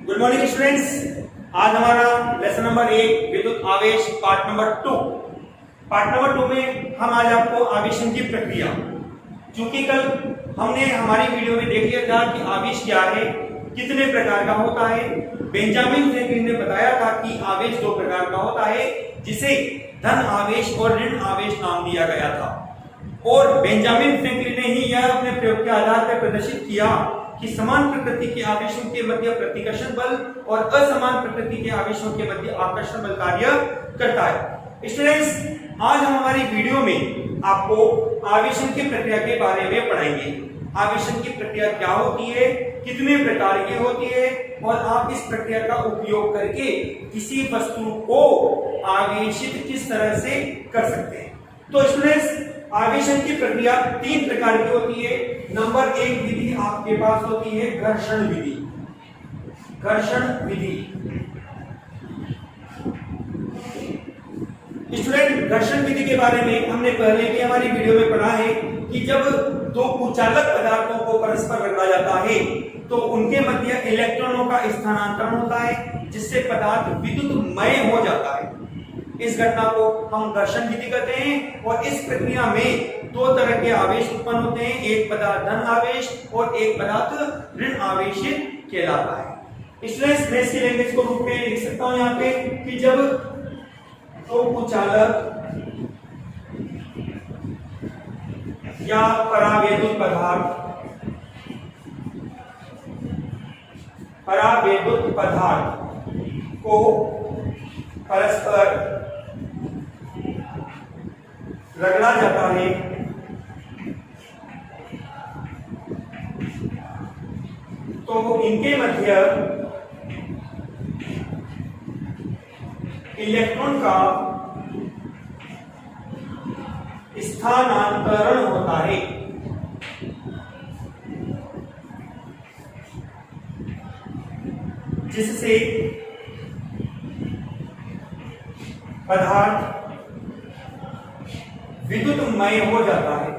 Good morning students. आज हमारा lesson number 1 विद्युत आवेश पार्ट नंबर 2। पार्ट नंबर 2 में हम आज आपको आवेशन की प्रक्रिया, चूंकि कल हमने हमारी वीडियो में देख लिया था कि आवेश क्या है, कितने प्रकार का होता है। बेंजामिन फ्रैंकलिन ने बताया था कि आवेश दो प्रकार का होता है, जिसे धन आवेश और ऋण आवेश नाम दिया गया था। और बेंजामिन फ्रैंकलिन ने ही यह अपने प्रयोग के आधार पर प्रदर्शित किया कि समान प्रकृति के आवेशों के मध्य प्रतिकर्षण बल और असमान प्रकृति के आवेशों के मध्य आकर्षण बल कार्य करता है। स्टूडेंट्स, आज हम हमारी वीडियो में आपको आवेशन की प्रक्रिया के बारे में पढ़ाएंगे। आवेशन की प्रक्रिया क्या होती है, कितने प्रकार की होती है और आप इस प्रक्रिया का उपयोग करके किसी वस्तु को आवेशित किस तरह से कर सकते हैं। तो स्टूडेंट्स, आवेशन की प्रक्रिया तीन प्रकार की होती है। नंबर 1 विधि आपके पास होती है घर्षण विधि। घर्षण विधि स्टूडेंट, घर्षण विधि के बारे में हमने पहले भी हमारी वीडियो में पढ़ा है कि जब दो कुचालक पदार्थों को परस्पर रगड़ा जाता है तो उनके मध्य इलेक्ट्रॉनों का स्थानांतरण होता है, जिससे पदार्थ विद्युतमय हो जाता है। इस घटना को हम घर्षण विधि कहते हैं। और इस प्रक्रिया में दो तरह के आवेश उत्पन्न होते हैं, एक पदार्थ धन आवेश और एक पदार्थ ऋण आवेशित कहलाता है। स्टूडेंट्स, मैं इसकी लैंग्वेज को रूप में लिख सकता हूं यहाँ पे कि जब दो कुचालक या परावैद्युत पदार्थ को परस्पर रगड़ा जाता है तो इनके मध्य इलेक्ट्रॉन का स्थानांतरण होता है, जिससे पदार्थ विद्युतमय हो जाता है।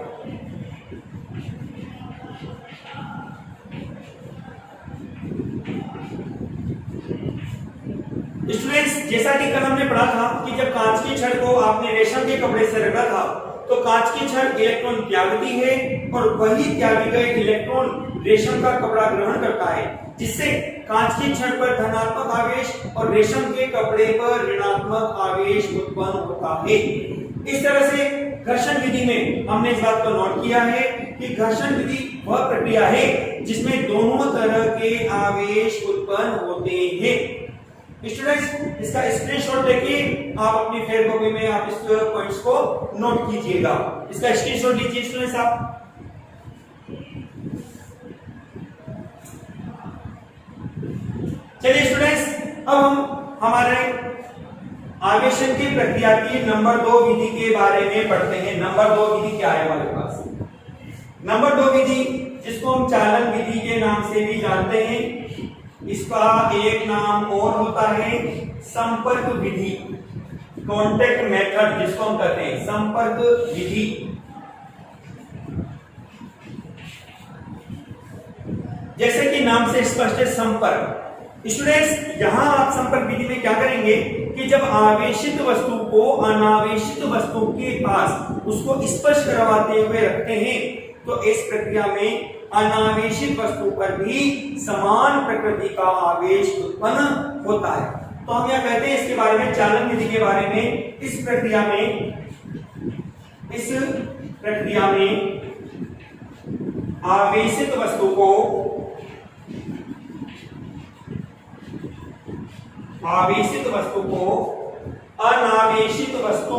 स्टूडेंट्स, जैसा कि कल हमने पढ़ा था कि जब कांच की छड़ को आपने रेशम के कपड़े से रगड़ा था तो कांच की छड़ इलेक्ट्रॉन त्यागती है और वही त्यागे गए इलेक्ट्रॉन रेशम का कपड़ा ग्रहण करता है, जिससे कांच की छड़ पर धनात्मक आवेश और रेशम के कपड़े पर ऋणात्मक आवेश उत्पन्न होता है। इस तरह से घर्षण विधि में हमने इस बात को नोट किया है कि घर्षण विधि वह प्रक्रिया है जिसमें दोनों तरह के आवेश उत्पन्न होते हैं। स्टूडेंट्स, इसका स्क्रीनशॉट लेके आप अपनी फेयर कॉपी में आप इस पॉइंट्स को नोट कीजिएगा। इसका स्क्रीनशॉट लीजिए स्टूडेंट्स आप। चलिए स्टूडेंट्स, अब हम हमारे आवेशन की प्रक्रिया की नंबर 2 विधि के बारे में पढ़ते हैं। नंबर 2 विधि क्या है हमारे पास? नंबर 2 विधि, जिसको हम चालन विधि के नाम से भी जानते हैं, इसका एक नाम और होता है संपर्क विधि, कॉन्टैक्ट मेथड जिसको हम कहते हैं संपर्क विधि। जैसे कि नाम से स्पष्ट है संपर्क। स्टूडेंट्स, यहां आप संपर्क विधि में क्या करेंगे कि जब आवेशित वस्तु को अनावेशित वस्तु के पास उसको स्पर्श करवाते हुए रखते हैं तो इस प्रक्रिया में अनावेशित वस्तु पर भी समान प्रकृति का आवेश उत्पन्न होता है। तो हम यह कहते हैं इसके बारे में, चालन विधि के बारे में, इस प्रक्रिया में आवेशित वस्तु को अनावेशित वस्तु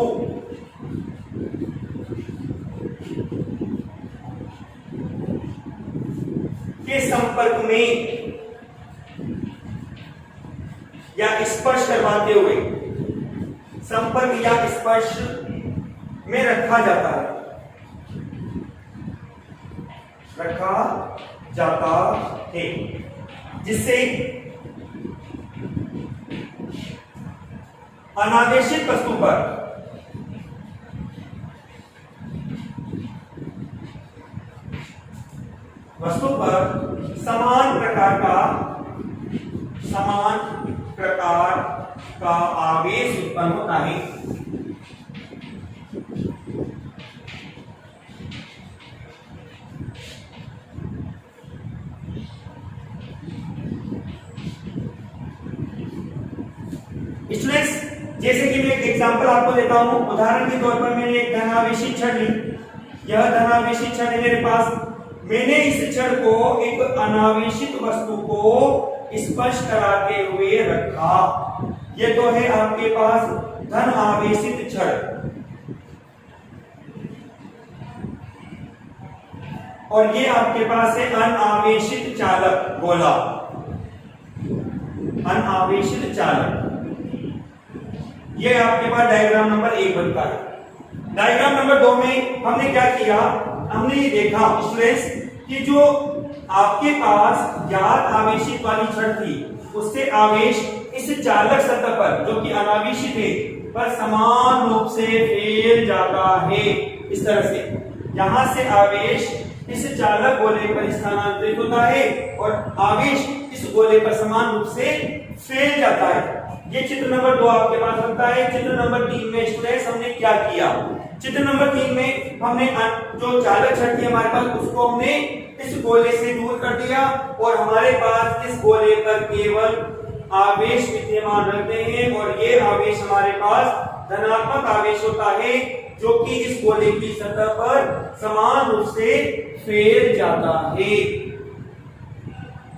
के संपर्क में या स्पर्श करवाते हुए, संपर्क या स्पर्श में रखा जाता है, जिससे अनावेशित वस्तु पर वस्तु पर समान प्रकार का समान प्रकार का आवेश उत्पन्न होता है। स्टूडेंट्स, जैसे कि मैं एक एग्जांपल आपको देता हूं, उदाहरण के तौर पर मैंने एक धनावेशी छड़ ली। यह धनावेशी छड़ है मेरे पास। मैंने इस छड़ को एक अनावेशित वस्तु को स्पर्श कराते हुए रखा। ये तो है आपके पास धन आवेशित छड़, और ये आपके पास है अनावेशित चालक गोला, अनावेशित चालक। ये आपके पास डायग्राम नंबर 1 बनता है। डायग्राम नंबर 2 में हमने क्या किया, हमने ये देखा स्टूडेंट्स कि जो आपके पास ज्ञात आवेशित वाली छड़ थी, उससे आवेश इस चालक सतह पर जो कि अनावेशित है पर समान रूप से फैल जाता है। इस तरह से यहां से आवेश इस चालक गोले पर स्थानांतरित होता है और आवेश इस गोले पर समान रूप से फैल जाता है। ये चित्र नंबर 2 आपके पास बनता है। चित्र नंबर 3 में स्टूडेंट्स हमने क्या किया, चित्र नंबर 3 में हमने जो चालक छड़ थी हमारे पास, उसको हमने इस गोले से दूर कर दिया और हमारे पास इस गोले पर केवल आवेश विद्यमान रहते हैं, और ये आवेश हमारे पास धनात्मक आवेश होता है जो कि इस गोले की सतह पर समान रूप से फैल जाता है।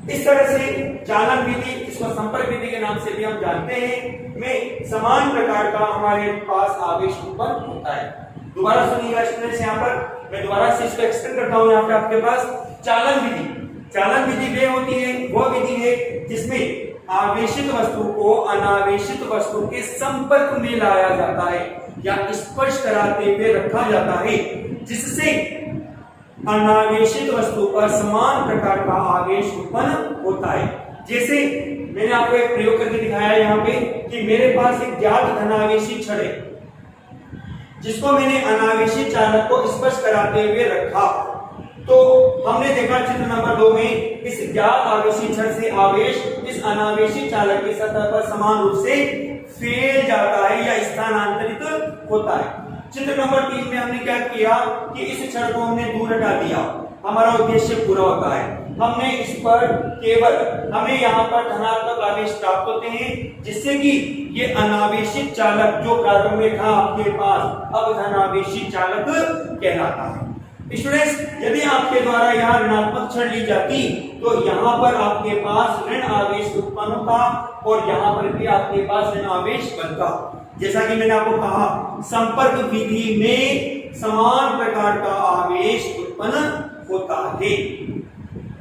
इस तरह से चालन विधि, इसको संपर्क विधि के नाम से भी हम जानते हैं, में समान प्रकार का हमारे पास आवेश उत्पन्न होता है। दोबारा सुनिएगा स्टूडेंट्स, यहाँ पर मैं दोबारा से इसको एक्सप्लेन करता हूँ। यहाँ पे आपके पास चालन विधि, चालन विधि वे होती है, वो विधि है जिसमें आवेशित वस्तु को अनावेशित वस्तु के संपर्क में लाया जाता है या स्पर्श कराते हुए रखा जाता है, जिससे अनावेशित वस्तु पर समान प्रकार का आवेश उत्पन्न होता है। जैसे मैंने आपको एक प्रयोग करके दिखाया यहाँ पे कि मेरे पास एक ज्ञात धनावेशी छड़ है जिसको मैंने अनावेशित चालक को स्पर्श कराते हुए रखा। तो हमने देखा चित्र नंबर 2 में इस ज्ञात आवेशी छड़ से आवेश इस अनावेशित चालक की सतह पर समान रूप से फैल जाता है या स्थानांतरित होता है। चित्र नंबर 3 में हमने क्या किया कि इस छड़ को हमने दूर हटा दिया, हमारा उद्देश्य पूरा होता है। हमने इस पर केवल हमें यहाँ पर धनात्मक आवेश प्राप्त होते हैं, जिससे कि ये अनावेशित चालक जो प्रारंभ में था आपके पास अब धनावेशित चालक कहलाता है। स्टूडेंट्स, यदि आपके द्वारा यहाँ ऋणात्मक छड़ ली जाती तो यहाँ पर आपके पास ऋण आवेश उत्पन्न होता और यहाँ पर भी आपके पास ऋण आवेश बनता। जैसा कि मैंने आपको कहा, संपर्क विधि में समान प्रकार का आवेश उत्पन्न होता है।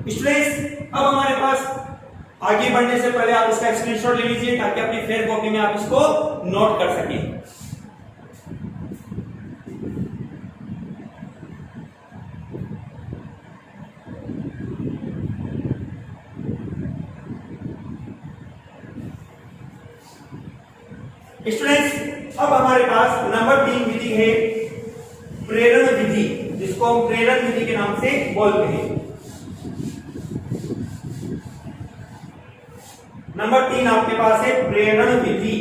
स्टूडेंट्स, अब हमारे पास आगे बढ़ने से पहले आप इसका स्क्रीनशॉट ले लीजिए ताकि अपनी फेयर कॉपी में आप इसको नोट कर सकें। स्टूडेंट्स, अब हमारे पास नंबर 3 विधि है प्रेरण विधि, जिसको हम प्रेरण विधि के नाम से बोलते हैं। नंबर 3 आपके पास है प्रेरण विधि।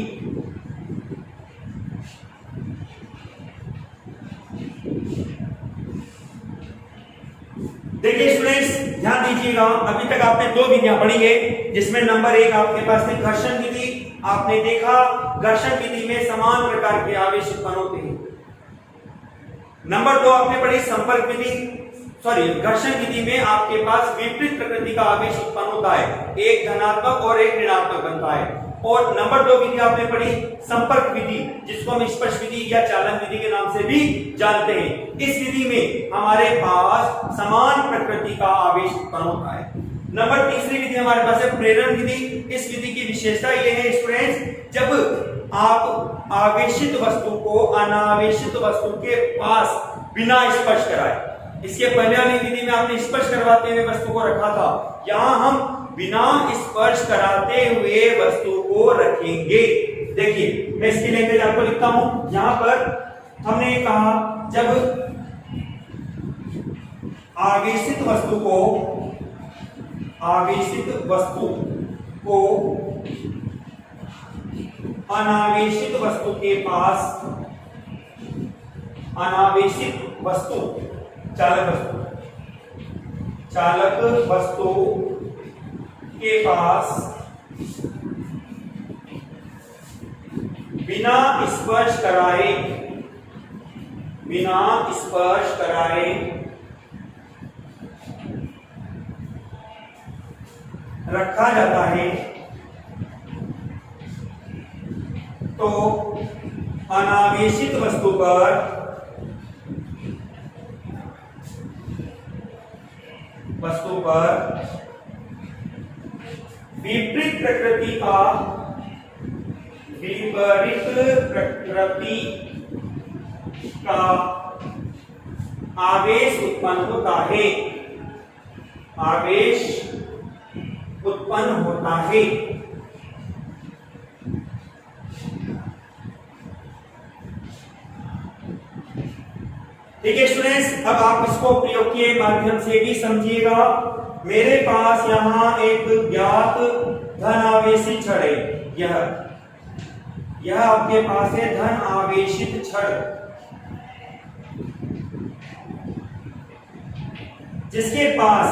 देखिए स्टूडेंट्स, ध्यान दीजिएगा, अभी तक आपने 2 विधियां पढ़ी है, जिसमें नंबर 1 आपके पास है घर्षण विधि। आपने देखा घर्षण विधि में समान प्रकार के आवेश उत्पन्न होते हैं। नंबर 2 आपने पढ़ी संपर्क विधि, सॉरी घर्षण विधि में आपके पास विपरीत प्रकृति का आवेश उत्पन्न होता है, एक धनात्मक और एक ऋणात्मक बनता है। और नंबर 2 विधि आपने पढ़ी संपर्क विधि, जिसको हम स्पर्श विधि या चालन विधि के नाम से भी जानते हैं। इस विधि में हमारे पास समान प्रकृति का आवेश उत्पन्न होता है। नंबर 3 विधि हमारे पास है प्रेरण विधि। इस विधि की विशेषता यह है स्टूडेंट्स, जब आप आवेशित वस्तु को अनावेशित वस्तु के पास बिना स्पर्श कराए, इसके पहले वाली विधि में आपने स्पर्श करवाते हुए वस्तु को रखा था, यहां हम बिना स्पर्श कराते हुए वस्तु को रखेंगे। देखिए मैं इसकी लैंग्वेज आपको लिखता हूं। यहां पर हमने कहा जब आवेशित वस्तु को अनावेशित वस्तु के पास, अनावेशित वस्तु चालक वस्तु के पास बिना स्पर्श कराए रखा जाता है तो अनावेशित वस्तु पर विपरीत प्रकृति का आवेश उत्पन्न होता है। ठीक है स्टूडेंट्स, अब आप इसको प्रयोग के माध्यम से भी समझिएगा। मेरे पास यहाँ एक ज्ञात धन आवेशित छड़ है, यह आपके पास है धन आवेशित छड़, जिसके पास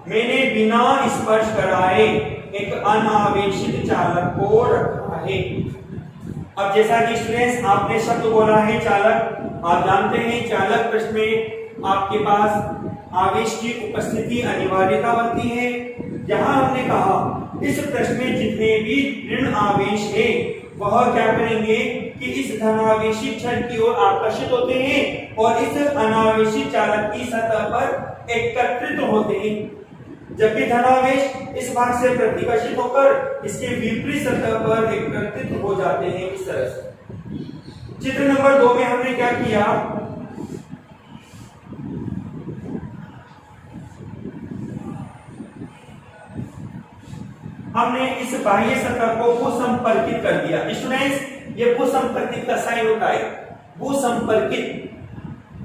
मैंने बिना स्पर्श कराए एक अनावेशित चालक को रखा है। अब जैसा कि स्टूडेंट्स आपने शब्द बोला है चालक, आप जानते हैं चालक प्रश्न में आपके पास आवेश की उपस्थिति अनिवार्यता बनती है। यहां हमने कहा इस प्रश्न में जितने भी ऋण आवेश है वह क्या करेंगे कि इस धनावेशित छड़ की ओर आकर्षित होते हैं और इस अनावेशित चालक की सतह पर एकत्रित होते हैं, जबकि धनावेश इस भाग से प्रतिकर्षित होकर इसके विपरीत सतह पर एकत्रित हो जाते हैं। इस तरह से चित्र नंबर 2 में हमने क्या किया, हमने इस बाह्य सतह को भूसंपर्कित कर दिया। स्टूडेंट्स, ये भूसंपर्कित का साइन होता है, भूसंपर्कित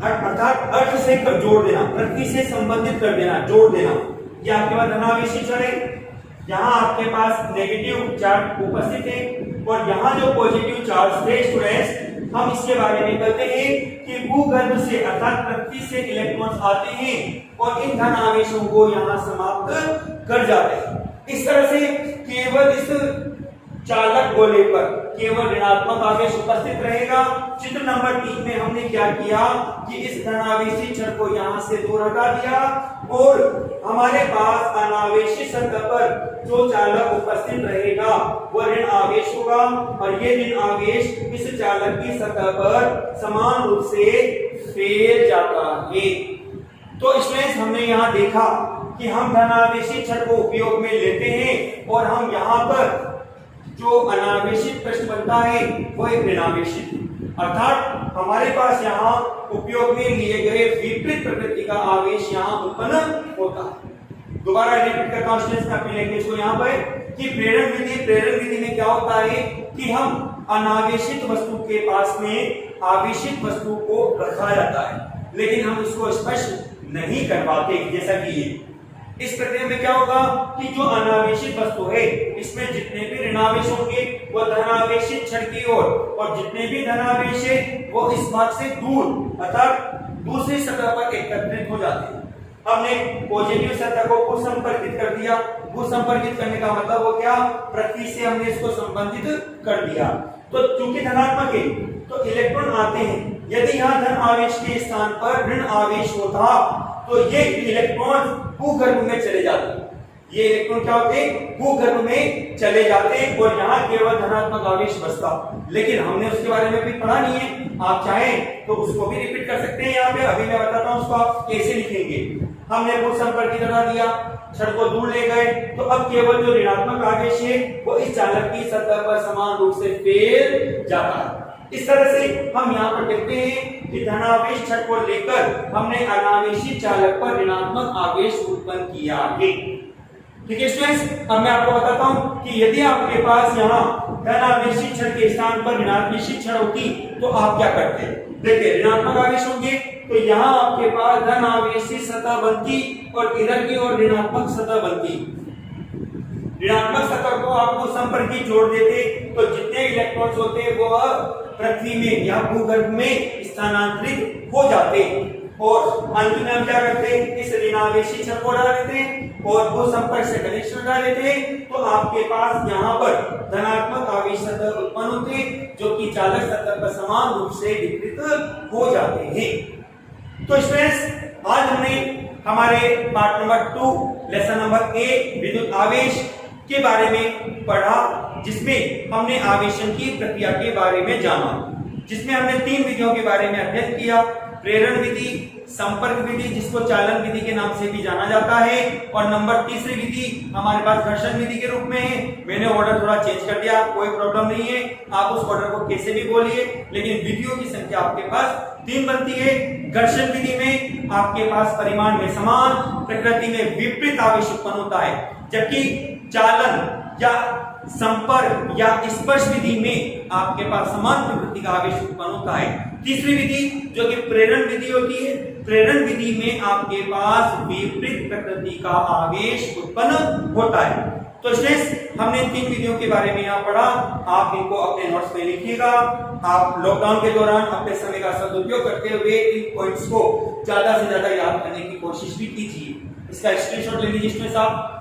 अर्थात अर्थ से जोड़ देना, पृथ्वी से संबंधित कर देना, जोड़ देना। ये आपके पास धनावेशी छड़ है, यहाँ आपके पास नेगेटिव चार्ज उपस्थित है और यहाँ जो पॉजिटिव चार्ज थे स्टूडेंट्स, हम इसके बारे में कहते हैं कि भूगर्भ से अर्थात पृथ्वी से इलेक्ट्रॉन्स आते हैं और इन धन आवेशों को यहाँ समाप्त कर जाते हैं। इस तरह से केवल इस चालक गोले पर केवल ऋणात्मक आवेश उपस्थित रहेगा। चित्र नंबर 3 में हमने क्या किया कि इस धनावेशी छड़ को यहाँ से दूर हटा दिया और हमारे पास अनावेशी सतह पर जो चालक उपस्थित रहेगा वह ऋण आवेश होगा और ये ऋण आवेश इस चालक की सतह पर समान रूप से फैल जाता है। तो इसमें हमने यहाँ देखा कि हम धनावेशी छड़ को उपयोग में लेते हैं और हम यहाँ पर जो अनावेशित प्रश्न बनता है वो एक ऋणावेशित, अर्थात हमारे पास यहाँ उपयोग में लिए गए विपरीत प्रकृति का आवेश यहाँ उत्पन्न होता है। दोबारा रिपीट करता हूं स्टूडेंट्स अपने लैंग्वेज को यहाँ पर कि प्रेरण विधि में क्या होता है कि हम अनावेशित वस्तु के पास में आवेशित वस्तु को रखा जाता है, लेकिन हम उसको स्पर्श नहीं कर पाते। जैसा कि ये इस प्रक्रिया में क्या होगा कि जो अनावेशित वस्तु है इसमें जितने भी ऋणावेश होंगे वो धनावेशित छड़ की ओर और जितने भी धनावेश है वो इस भाग से दूर अर्थात दूसरी सतह पर एकत्रित हो जाते हैं। हमने पॉजिटिव सतह को भूसंपर्कित कर दिया। भूसंपर्कित करने का मतलब वो क्या, पृथ्वी से हमने इसको संबंधित कर दिया। तो चूंकि धनात्मक है तो इलेक्ट्रॉन आते हैं, यदि यहाँ धन आवेश के स्थान पर ऋण आवेश होता तो ये इलेक्ट्रॉन भूगर्भ में चले जाते हैं। ये इलेक्ट्रॉन क्या होते हैं, भूगर्भ में चले जाते हैं और यहाँ केवल धनात्मक आवेश बचता। लेकिन हमने उसके बारे में भी पढ़ा नहीं है, आप चाहें तो उसको भी रिपीट कर सकते हैं। यहाँ पे अभी मैं बताता हूँ उसको आप कैसे लिखेंगे। हमने भूसंपर्कित करा दिया, छड़ को दूर ले गए, तो अब केवल जो ऋणात्मक आवेश है वो इस चालक की सतह पर समान रूप से फैल जाता है। इस तरह से हम यहाँ पर देखते हैं कि धनावेश छड़ को लेकर हमने अनावेशी चालक पर ऋणात्मक आवेश उत्पन्न किया है। ठीक है स्टूडेंट्स, अब मैं आपको बताता हूँ कि यदि आपके पास यहाँ धनावेशी छड़ के स्थान पर ऋणात्मक छड़ होती तो आप क्या करते। देखिए ऋणात्मक आवेश होंगे तो यहाँ आपके पास धनावेशी सतह बनती और इधर की ओर ऋणात्मक सतह बनती। ऋणात्मक सतह को आप भूसंपर्क की जोड़ देते तो जितने इलेक्ट्रॉन्स होते वो पृथ्वी में या भूगर्भ में स्थानांतरित हो जाते और अंत में हम क्या करते इस ऋणावेशी छड़ को हटा देते और भूसंपर्क से कनेक्शन हटा देते तो आपके पास यहाँ पर धनात्मक आवेश सतह उत्पन्न होते जो कि चालक सतह पर समान रूप से वितरित हो जाते हैं। तो स्टूडेंट्स आज हमने हमारे पार्ट नंबर 2 लेसन नंबर 1 विद्युत आवेश के बारे में पढ़ा जिसमें हमने आवेशन की प्रक्रिया के बारे में जाना, जिसमें हमने 3 विधियों के बारे में अध्ययन किया, प्रेरण विधि, संपर्क विधि जिसको चालन विधि के नाम से भी जाना जाता है और नंबर तीसरी विधि हमारे पास घर्षण विधि के रूप में है। मैंने ऑर्डर थोड़ा चेंज कर दिया, कोई प्रॉब्लम नहीं है, आप उस ऑर्डर को कैसे भी बोलिए लेकिन विधियों की संख्या आपके पास 3 बनती है। घर्षण विधि में आपके पास परिमाण में समान, प्रकृति में विपरीत आवेश उत्पन्न होता है, जबकि चालन या संपर्क या स्पर्श विधि में आपके पास समान प्रकृति का आवेश उत्पन्न होता है। तीसरी विधि जो कि प्रेरण विधि होती है, प्रेरण विधि में आपके पास विपरीत प्रकृति का आवेश उत्पन्न होता है। तो स्टूडेंट्स हमने 3 विधियों के बारे में यहाँ पढ़ा, आप इनको अपने नोट्स में लिखिएगा। आप लॉकडाउन के दौरान अपने समय का सदुपयोग करते हुए इन पॉइंट्स को ज्यादा से ज्यादा याद करने की कोशिश भी कीजिए। इसका स्क्रीनशॉट ले लीजिए स्टूडेंट्स आप।